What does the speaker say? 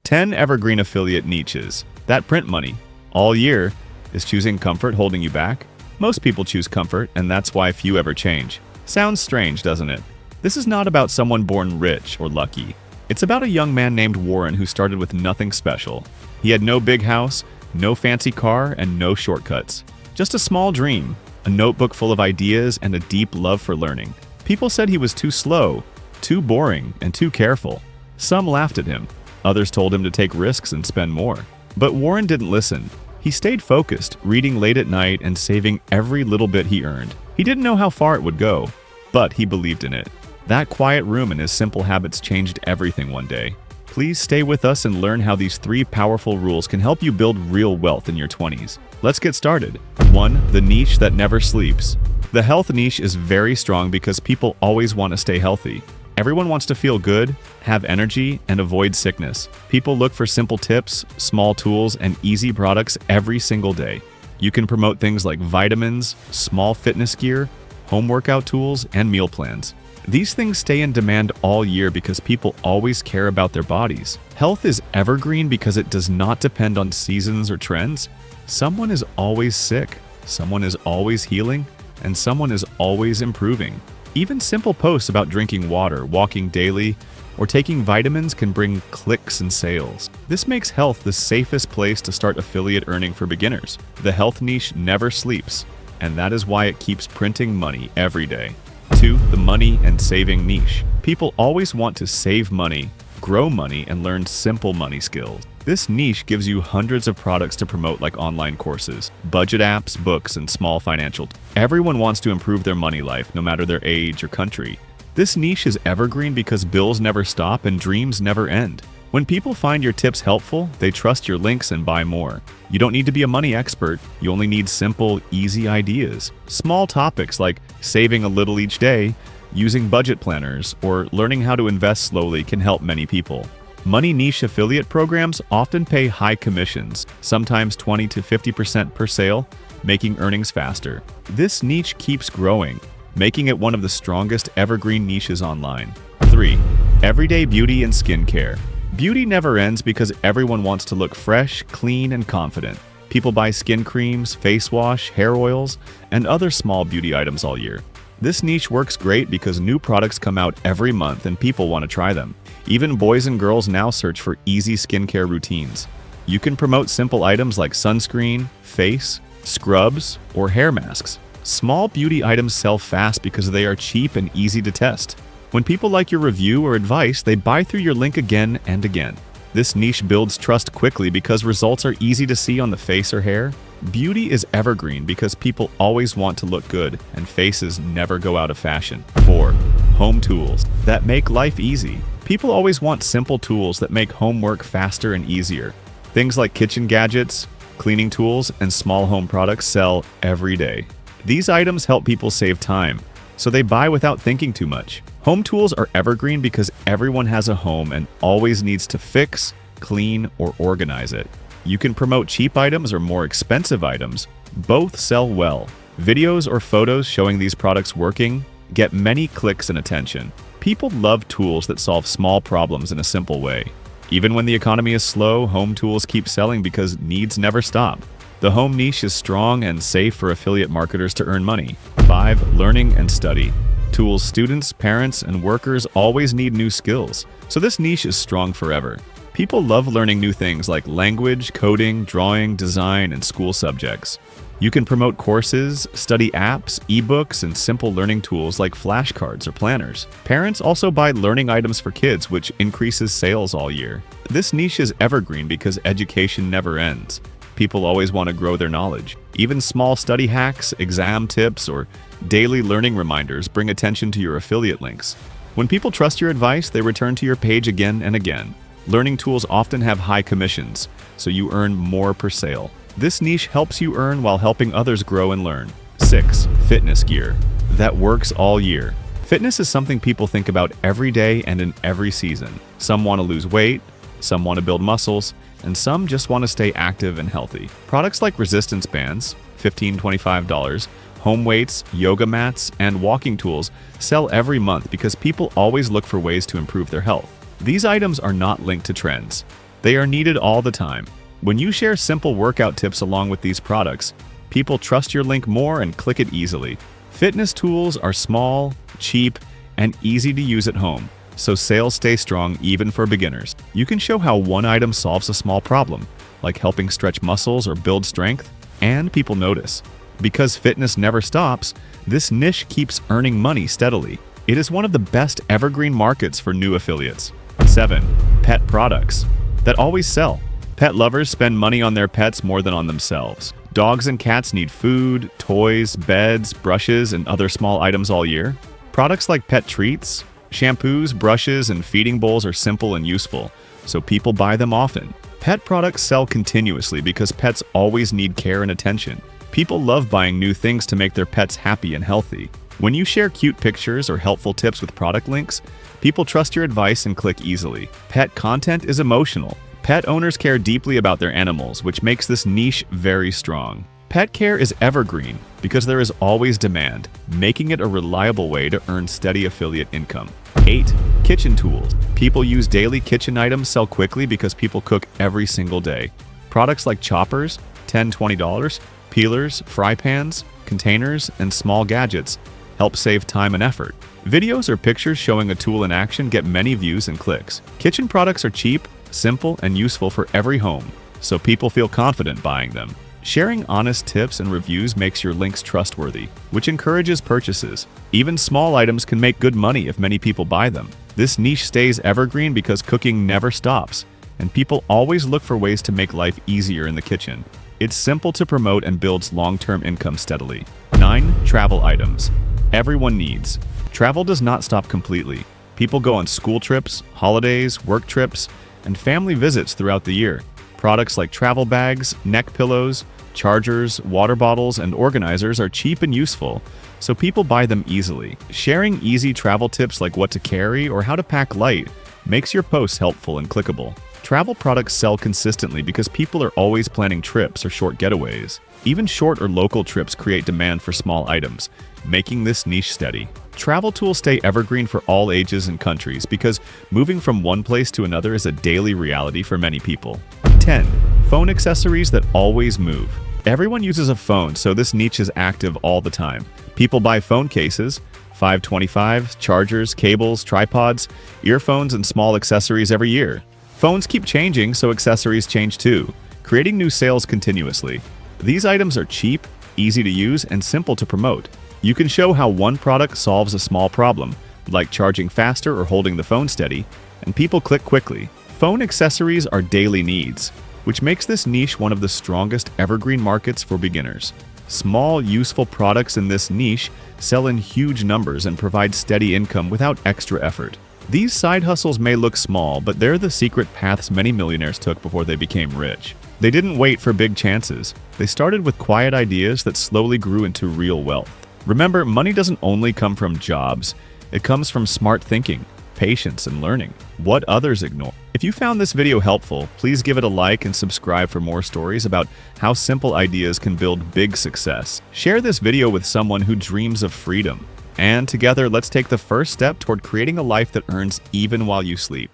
10 Evergreen affiliate niches that print money all year. Is choosing comfort holding you back? Most people choose comfort, and that's why few ever change. Sounds strange, doesn't it? This is not about someone born rich or lucky. It's about a young man named Warren who started with nothing special. He had no big house, no fancy car, and no shortcuts. Just a small dream, a notebook full of ideas, and a deep love for learning. People said he was too slow, too boring, and too careful. Some laughed at him. Others told him to take risks and spend more. But Warren didn't listen. He stayed focused, reading late at night and saving every little bit he earned. He didn't know how far it would go, but he believed in it. That quiet room and his simple habits changed everything one day. Please stay with us and learn how these 3 powerful rules can help you build real wealth in your 20s. Let's get started. 1. The niche that never sleeps. The health niche is very strong because people always want to stay healthy. Everyone wants to feel good, have energy, and avoid sickness. People look for simple tips, small tools, and easy products every single day. You can promote things like vitamins, small fitness gear, home workout tools, and meal plans. These things stay in demand all year because people always care about their bodies. Health is evergreen because it does not depend on seasons or trends. Someone is always sick, someone is always healing, and someone is always improving. Even simple posts about drinking water, walking daily, or taking vitamins can bring clicks and sales. This makes health the safest place to start affiliate earning for beginners. The health niche never sleeps, and that is why it keeps printing money every day. 2. The money and saving niche. People always want to save money, grow money, and learn simple money skills. This niche gives you hundreds of products to promote, like online courses, budget apps, books, and small financial. Everyone wants to improve their money life, no matter their age or country. This niche is evergreen because bills never stop and dreams never end. When people find your tips helpful, they trust your links and buy more. You don't need to be a money expert, you only need simple, easy ideas. Small topics like saving a little each day, using budget planners, or learning how to invest slowly can help many people. Money niche affiliate programs often pay high commissions, sometimes 20 to 50% per sale, making earnings faster. This niche keeps growing, making it one of the strongest evergreen niches online. 3. Everyday beauty and skincare. Beauty never ends because everyone wants to look fresh, clean, and confident. People buy skin creams, face wash, hair oils, and other small beauty items all year. This niche works great because new products come out every month and people want to try them. Even boys and girls now search for easy skincare routines. You can promote simple items like sunscreen, face, scrubs, or hair masks. Small beauty items sell fast because they are cheap and easy to test. When people like your review or advice, they buy through your link again and again. This niche builds trust quickly because results are easy to see on the face or hair. Beauty is evergreen because people always want to look good, and faces never go out of fashion. 4. Home tools that make life easy. People always want simple tools that make homework faster and easier. Things like kitchen gadgets, cleaning tools, and small home products sell every day. These items help people save time, so they buy without thinking too much. Home tools are evergreen because everyone has a home and always needs to fix, clean, or organize it. You can promote cheap items or more expensive items. Both sell well. Videos or photos showing these products working get many clicks and attention. People love tools that solve small problems in a simple way. Even when the economy is slow, home tools keep selling because needs never stop. The home niche is strong and safe for affiliate marketers to earn money. 5. Learning and study. Tools students, parents, and workers always need new skills, so this niche is strong forever. People love learning new things like language, coding, drawing, design, and school subjects. You can promote courses, study apps, ebooks, and simple learning tools like flashcards or planners. Parents also buy learning items for kids, which increases sales all year. This niche is evergreen because education never ends. People always want to grow their knowledge. Even small study hacks, exam tips, or daily learning reminders bring attention to your affiliate links. When people trust your advice, they return to your page again and again. Learning tools often have high commissions, so you earn more per sale. This niche helps you earn while helping others grow and learn. 6. Fitness gear that works all year. Fitness is something people think about every day and in every season. Some want to lose weight, some want to build muscles, and some just want to stay active and healthy. Products like resistance bands, $15–25, home weights, yoga mats, and walking tools sell every month because people always look for ways to improve their health. These items are not linked to trends. They are needed all the time. When you share simple workout tips along with these products, people trust your link more and click it easily. Fitness tools are small, cheap, and easy to use at home, so sales stay strong even for beginners. You can show how one item solves a small problem, like helping stretch muscles or build strength, and people notice. Because fitness never stops, this niche keeps earning money steadily. It is one of the best evergreen markets for new affiliates. 7. Pet products that always sell. Pet lovers spend money on their pets more than on themselves. Dogs and cats need food, toys, beds, brushes, and other small items all year. Products like pet treats, shampoos, brushes, and feeding bowls are simple and useful, so people buy them often. Pet products sell continuously because pets always need care and attention. People love buying new things to make their pets happy and healthy. When you share cute pictures or helpful tips with product links, people trust your advice and click easily. Pet content is emotional. Pet owners care deeply about their animals, which makes this niche very strong. Pet care is evergreen because there is always demand, making it a reliable way to earn steady affiliate income. 8. Kitchen tools. People use daily kitchen items sell quickly because people cook every single day. Products like choppers, $10, $20, peelers, fry pans, containers, and small gadgets help save time and effort. Videos or pictures showing a tool in action get many views and clicks. Kitchen products are cheap, simple, and useful for every home, so people feel confident buying them. Sharing honest tips and reviews makes your links trustworthy, which encourages purchases. Even small items can make good money if many people buy them. This niche stays evergreen because cooking never stops, and people always look for ways to make life easier in the kitchen. It's simple to promote and builds long-term income steadily. 9. Travel items. Everyone needs. Travel does not stop completely. People go on school trips, holidays, work trips, and family visits throughout the year. Products like travel bags, neck pillows, chargers, water bottles, and organizers are cheap and useful, so people buy them easily. Sharing easy travel tips like what to carry or how to pack light makes your posts helpful and clickable. Travel products sell consistently because people are always planning trips or short getaways. Even short or local trips create demand for small items, making this niche steady. Travel tools stay evergreen for all ages and countries because moving from one place to another is a daily reality for many people. 10. Phone accessories that always move. Everyone uses a phone, so this niche is active all the time. People buy phone cases, 525s, chargers, cables, tripods, earphones, and small accessories every year. Phones keep changing, so accessories change too, creating new sales continuously. These items are cheap, easy to use, and simple to promote. You can show how one product solves a small problem, like charging faster or holding the phone steady, and people click quickly. Phone accessories are daily needs, which makes this niche one of the strongest evergreen markets for beginners. Small, useful products in this niche sell in huge numbers and provide steady income without extra effort. These side hustles may look small, but they're the secret paths many millionaires took before they became rich. They didn't wait for big chances. They started with quiet ideas that slowly grew into real wealth. Remember, money doesn't only come from jobs. It comes from smart thinking, patience, and learning what others ignore. If you found this video helpful, please give it a like and subscribe for more stories about how simple ideas can build big success. Share this video with someone who dreams of freedom. And together, let's take the first step toward creating a life that earns even while you sleep.